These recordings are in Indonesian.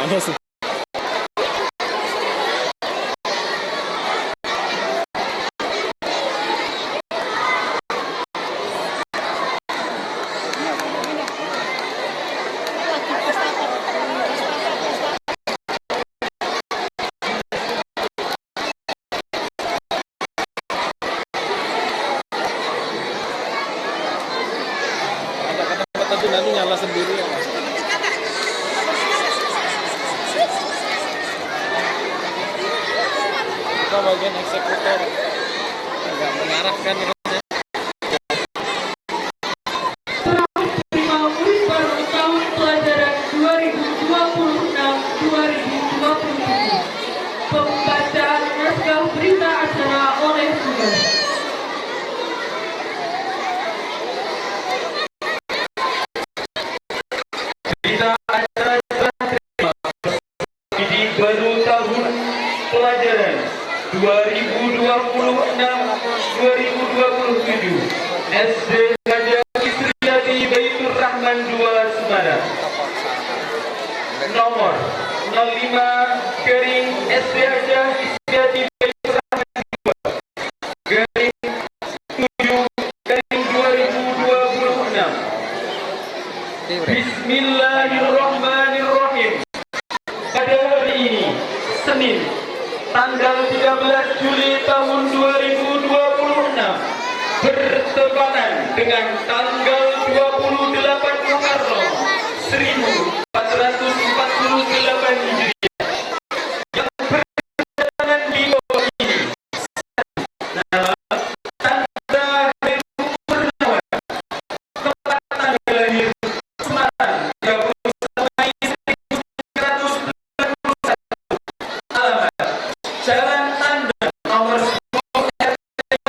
Mana sih? Tapi nanti nyala sendiri ya Mas. Kita bagian eksekutor nggak mengarahkan ini. Baru tahun pelajaran 2026-2027. Pembacaan naskah berita acara oleh tugas. Baru tahun pelajaran 2026-2027 SD Haja Isriyati Baitur Rahman 2 Semarang. Nomor 05 Garing SD Haja Isriyati Baitur Rahman 2 Garing 7 Garing 2026. Bismillahirrahmanirrahim. Pada hari ini, Senin, tanggal 13 Juli tahun 2026, bertepatan dengan tanggal 28 Muharram 1448 Hijriah, yang berjalan di bawah ini. Nama Tanda Heru Purnawan, tempat tanggal lahir Semarang 31 Mei 1991, alamat Jalan Tanda nomor 10 RT 10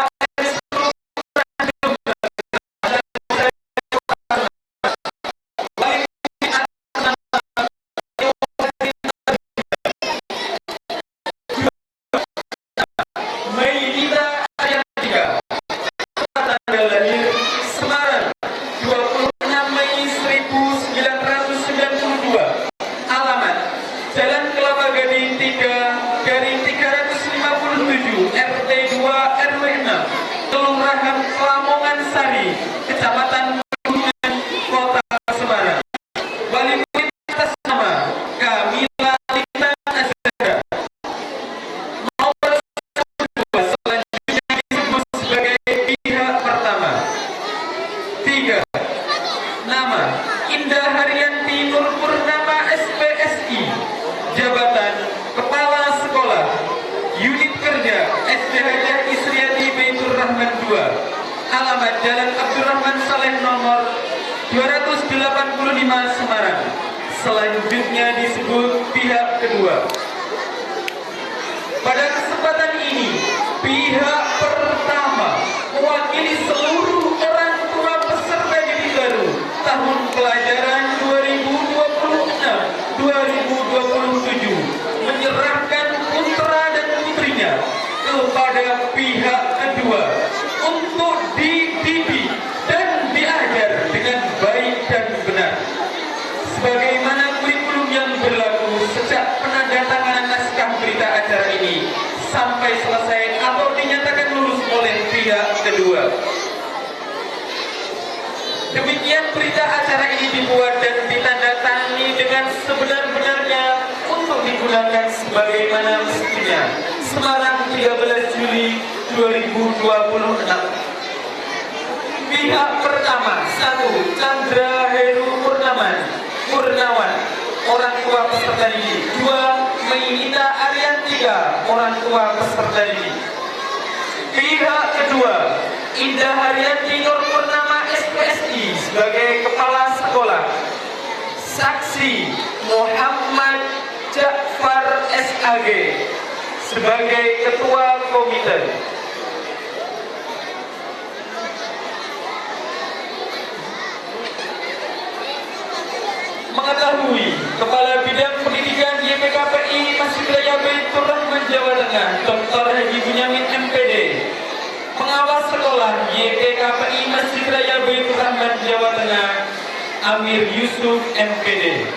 Mailita Ariantika, tanggal lahir Semarang 26 Mei 1992, alamat Jalan Kelapa Gading 3 Garing 357 RT 2 RW 6 Kelurahan Lamongan Sari, Kecamatan Gunungan, Kota Semarang. Wali murid atas nama Kamila Lita Azhara. Nomor 2 selanjutnya disebut sebagai pihak pertama. 3. Nama Indah Haryanti Nur Purnama SPSI, jabatan Kepala Sekolah Unit Kerja SD Haja Isriyati Baitur Rahman 2, alamat Jalan Abdurrahman Saleh nomor 285 Semarang. Selanjutnya disebut pihak kedua. Pada kesempatan ini, pihak pertama mewakili seluruh orang tua peserta didik baru tahun pelajaran 2026-2027 menyerahkan putra dan putrinya kepada pihak kedua untuk dididik dan diajar dengan baik dan benar sebagaimana kurikulum yang berlaku sejak penandatanganan naskah berita acara ini sampai selesai atau dinyatakan lulus oleh pihak kedua. Demikian berita acara ini dibuat dan ditandatangani dengan sebenar-benarnya untuk digunakan sebagaimana mestinya. Semarang 13 Juli 2026. Pihak pertama 1. Chandra Heru Purnawan, orang tua peserta didik. 2. Mailita Ariantika, orang tua peserta didik. Pihak kedua Indah Haryanti Nur Purnama SPSI sebagai kepala sekolah. Saksi Muhammad Ja'far SAG sebagai ketua komite. Mengetahui Kepala Bidang Pendidikan YPKPI Masjid Raya Baitur Rahman Jawa Tengah Dr. Haji Bunyamin MPD, pengawas sekolah YPKPI Masjid Raya Baitur Rahman Jawa Tengah Amir Yusuf MPD.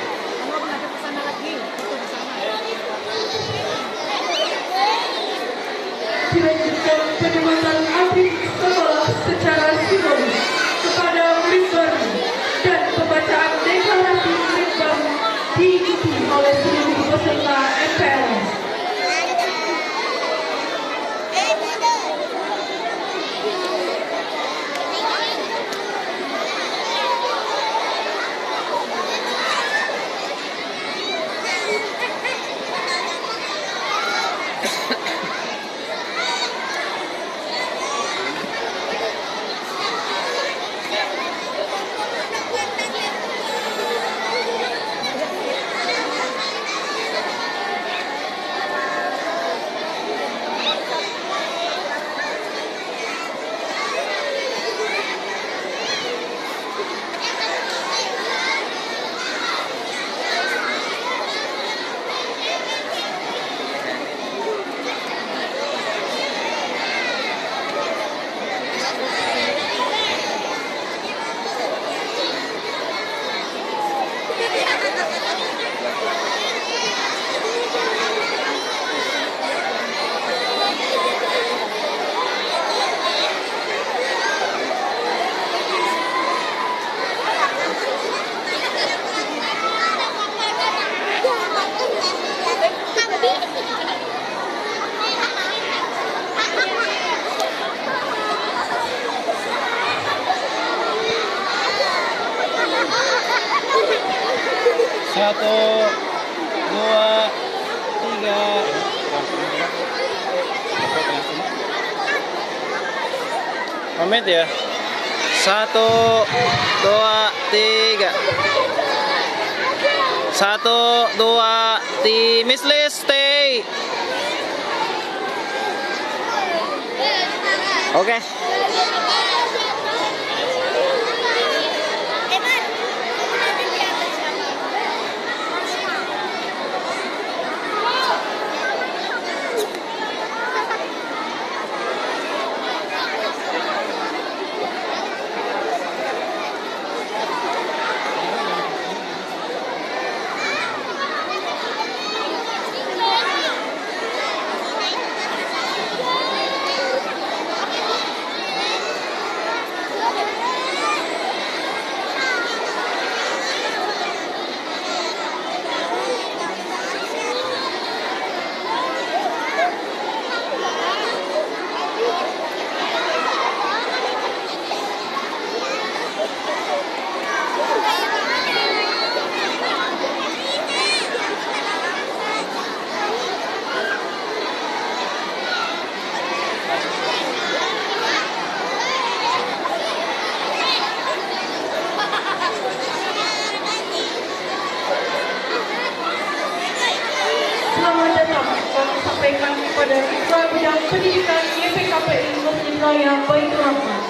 oleh seluruh peserta MPLS. Satu, dua, tiga. Pamit ya. Satu, dua, tiga. Satu, dua, tiga. Miss Liz, stay. Oke. Selamat datang, kami sampaikan kepada Ketua Bidang Pendidikan YPKPI Masjid Raya Baitur Rahman,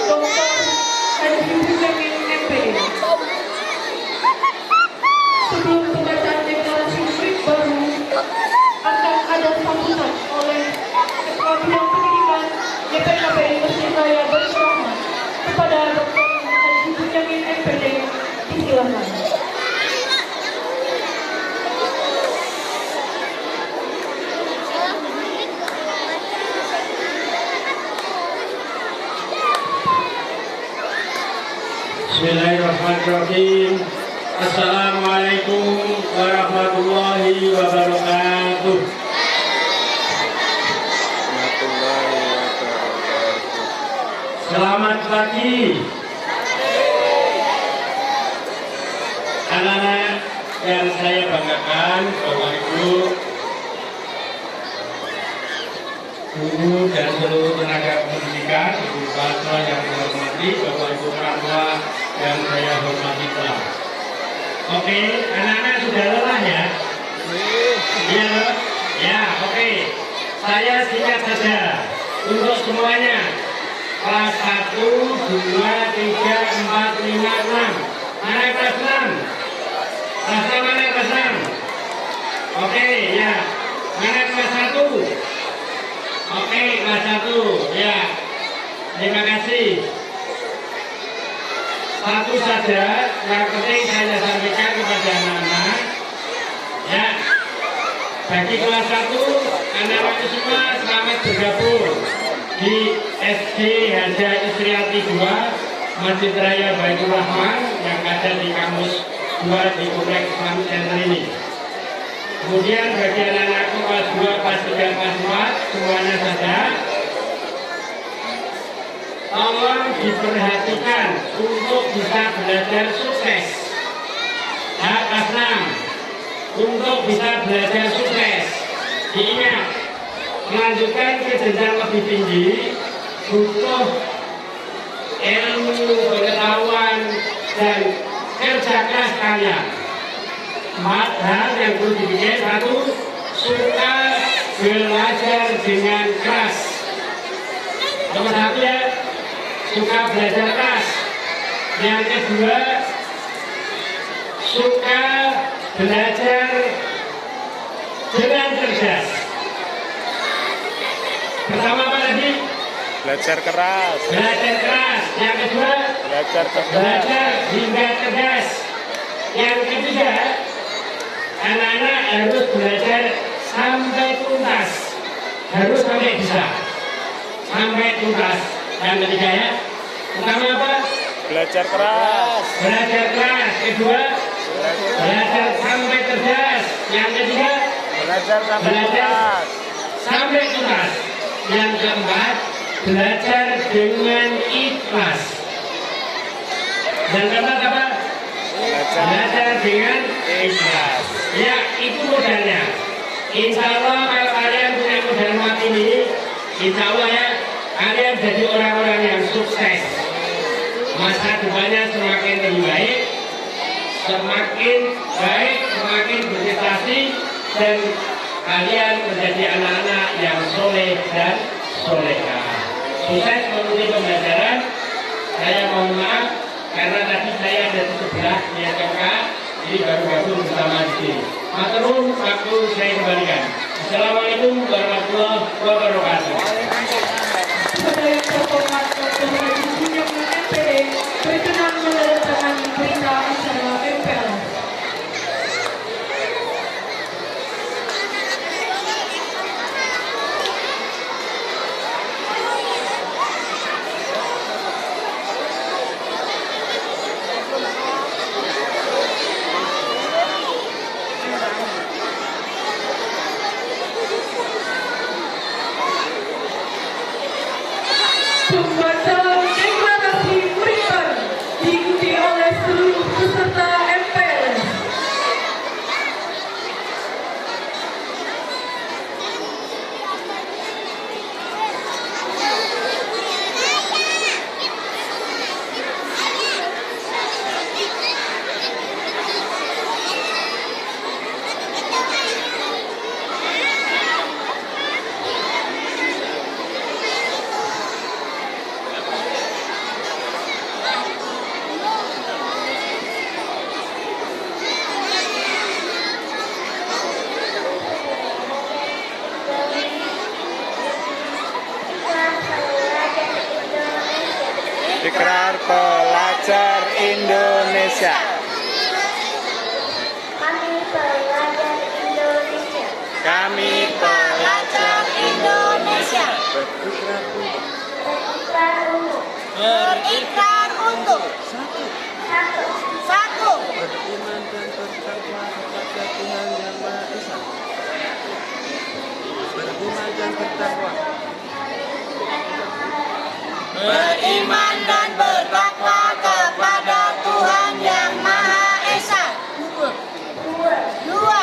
Dr. Haji Husaini MPD. Sebelum pembacaan deklarasi murid baru, akan ada sambutan oleh Ketua Bidang Pendidikan YPKPI Masjid Raya Baitur Rahman kepada Dr. Haji Husaini MPD. Disilakan. Bismillahirrahmanirrahim. Assalamualaikum warahmatullahi wabarakatuh. Selamat pagi anak-anak yang saya banggakan, Bapak Ibu, guru dan seluruh tenaga pendidikan, Ibu Pasra yang saya hormati, Bapak Ibu orang tua yang saya hormati pula. Oke, anak-anak sudah lelah ya? Iya, ya, oke. Saya singkat saja untuk semuanya. Kelas 1, 2, 3, 4, 5, 6. Mana kelas 6? Kelas 6 mana kelas 6? Oke, ya. Mana kelas 1? Oke, kelas 1, ya. Terima kasih. Satu saja yang penting saya sampaikan kepada anak-anak, ya. Bagi kelas 1, anak-anak semua selamat bergabung di SD Haja Isriati 2 Masjid Raya Baitur Rahman yang ada di kampus 2 di Kompleks Islamic Center ini. Kemudian bagi anak-anakku kelas 2, kelas 3, kelas 4 semuanya saja, tolong diperhatikan untuk bisa belajar sukses. Kelas 6 untuk bisa belajar sukses. Diingat, melanjutkan ke jenjang lebih tinggi butuh ilmu, pengetahuan, dan kerja keras kalian. 4 hal yang perlu dipikir. 1, suka belajar dengan keras. Nomor 1 ya, suka belajar keras. Yang kedua, suka belajar dengan cerdas. Pertama apa tadi? Belajar keras. Belajar keras. Yang kedua, Belajar cerdas. belajar hingga cerdas. Yang ketiga, anak-anak harus belajar sampai tuntas. Harus sampai bisa. Sampai tuntas. Yang ketiga ya. Pertama apa? Belajar keras. Belajar keras. Kedua, belajar sampai cerdas. Yang ketiga, Belajar sampai belajar tuntas. sampai tuntas. Yang keempat, belajar dengan ikhlas. Dan keempat apa? Belajar dengan ikhlas. Ya, itu modalnya. Insya Allah kalau kalian punya modal mati ini, insya Allah ya, kalian jadi orang-orang yang sukses. Masa depannya semakin lebih baik, semakin berprestasi, dan kalian menjadi anak-anak yang soleh dan soleha. Sukses menuju pembelajaran. Saya mohon maaf karena tadi saya ada di sebelah SMK, jadi baru-baru bersama di sini. Maturun, waktu saya kembalikan. Assalamualaikum warahmatullahi wabarakatuh. Kepada yang terhormat Dr. Haji Bunyamin MPD, berkenan menandatangani berita acara MPLS. Pembacaan deklarasi murid baru diikuti oleh seluruh peserta MPLS. Ikrar Pelajar Indonesia. Kami pelajar Indonesia. Kami pelajar Indonesia. Berikrar untuk satu, Beriman dan bertakwa kepada Tuhan Yang Maha Esa. Beriman dan bertakwa. beriman dan bertakwa kepada Tuhan Yang Maha Esa. Dua,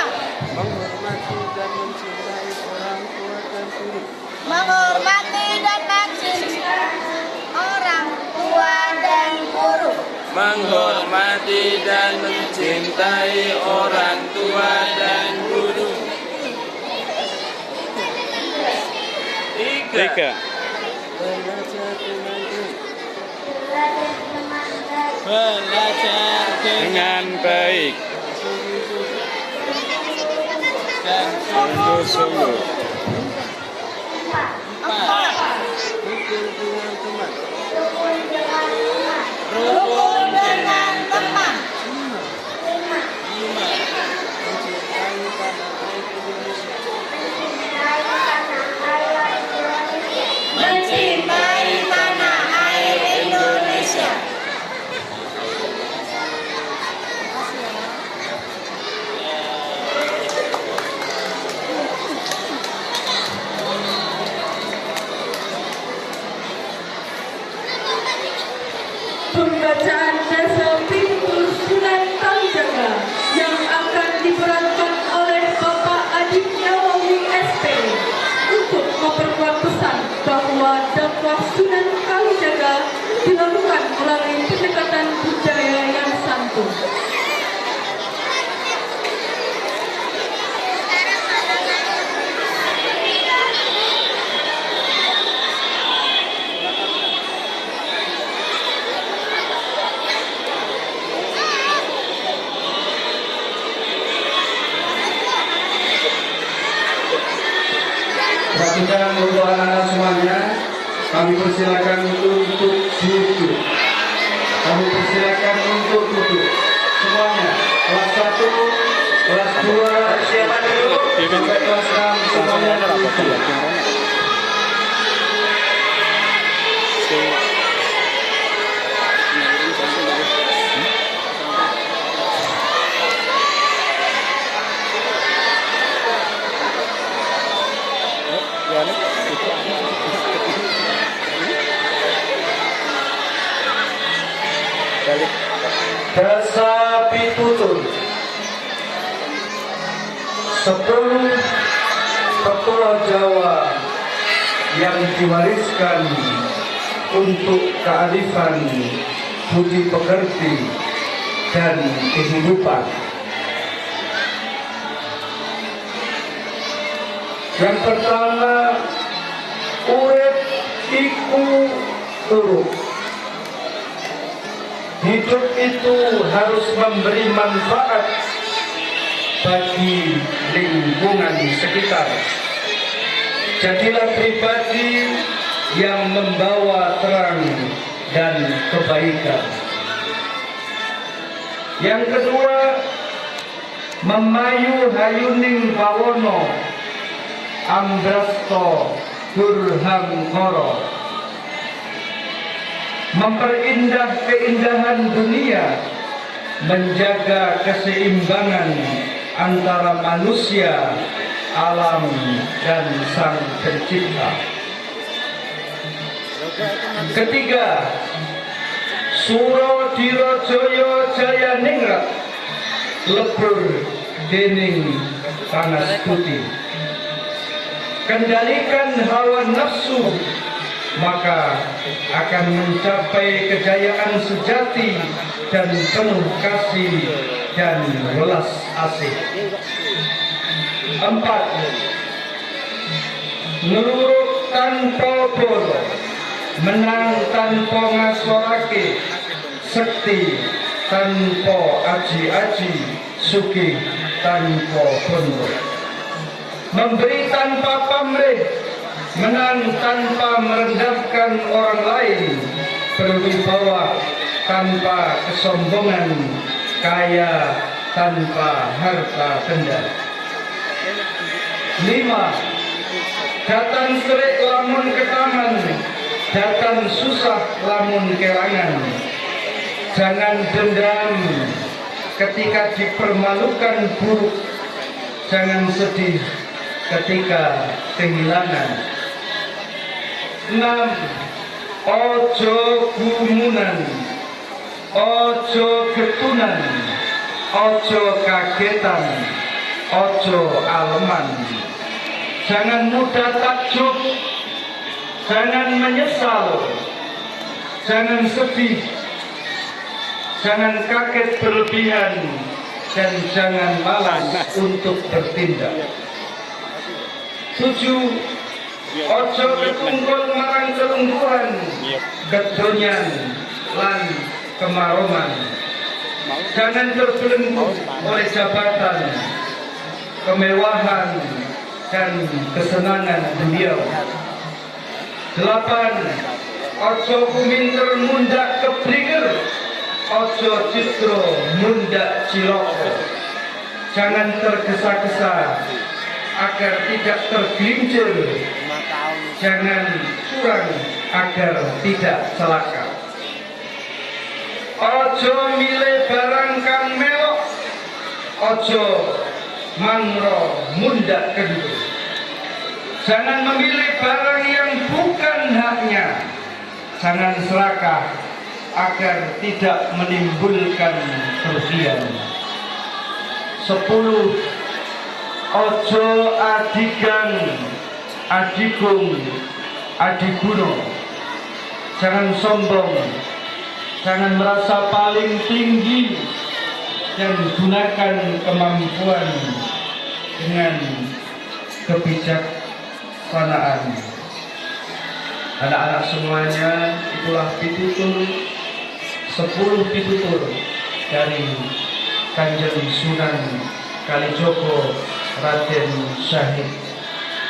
Menghormati dan mencintai orang tua dan guru. menghormati dan mencintai orang tua dan guru. Menghormati dan mencintai orang tua dan guru. Tiga. Belajar dengan baik. Belajar Dengan baik dan sungguh-sungguh. Empat, rukun dengan teman. rukun dengan teman. Lima. Mencintai tanah air Indonesia. Mencintai tanah air Indonesia. pembacaan dasa pintu Sunan Kalijaga yang akan diperankan oleh Bapak Aditya Wawi SP untuk memperkuat pesan bahwa dakwah Sunan Kalijaga dilakukan melalui pendekatan budaya yang santun. Perhatikan untuk anak-anak semuanya, kami persilakan untuk duduk. Kami persilakan untuk duduk. Semuanya, kelas 1, kelas 2, Siapa dulu? sampai kelas 6, semuanya duduk. Dasa pitutur 10 petua Jawa yang diwariskan untuk kearifan, budi pekerti, dan kehidupan. Yang pertama, urip iku urip. Hidup itu harus memberi manfaat bagi lingkungan sekitar. Jadilah pribadi yang membawa terang dan kebaikan. Yang kedua, memayu hayuning bawono ambrasto durhangkoro. Memperindah keindahan dunia, menjaga keseimbangan antara manusia, alam, dan sang pencipta. Ketiga, Suro Dirojoyo Jaya Ningrat, lebur dening panas putih. Kendalikan hawa nafsu, maka akan mencapai kejayaan sejati dan penuh kasih dan welas asih. 4. Nurut tanpa bolo, menang tanpa ngasorake, sekti tanpa aji-aji, sugih tanpa bondo. Memberi tanpa pamrih, menang tanpa merendahkan orang lain, berwibawa tanpa kesombongan, kaya tanpa harta benda. 5. Datang serik lamun ketaman, datang susah lamun kelangan. Jangan dendam ketika dipermalukan buruk, jangan sedih ketika kehilangan. 6. Ojo gumunan, ojo getunan, ojo kagetan, ojo aleman. Jangan mudah takjub, jangan menyesal, jangan sedih, jangan kaget berlebihan, dan jangan malas untuk bertindak. 7. Ojo ketunggul marang kelungkuhan, kedonyan, lan kemaroman. Jangan terbelenggu oleh jabatan, kemewahan, dan kesenangan beliau. 8. Ojo kuminter mundak keblinger, ojo citro mundak ciloko. Jangan tergesa-gesa agar tidak tergelincir, jangan curang agar tidak celaka. Ojo milih barang kang melok, ojo mangro mundak kendu. Jangan memilih barang yang bukan haknya, jangan serakah agar tidak menimbulkan kerugian. 10. Ojo adigang, adigung, adiguno. Jangan sombong, jangan merasa paling tinggi, dan gunakan kemampuan dengan kebijaksanaan. Anak-anak semuanya, itulah pitutur 10 pitutur dari Kanjeng Sunan Kalijogo Raden Syahid.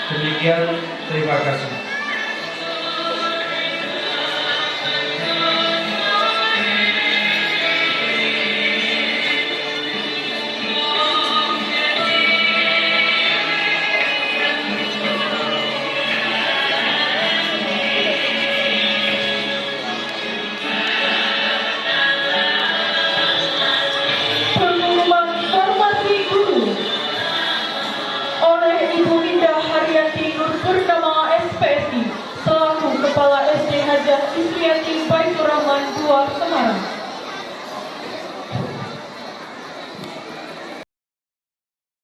Demikian, terima kasih. Pengumuman formasi guru oleh Ibu Indah Haryanti Nur Purnama SPSI selaku Kepala SD Hajah Isriati Baitur Rahman 2 Semarang.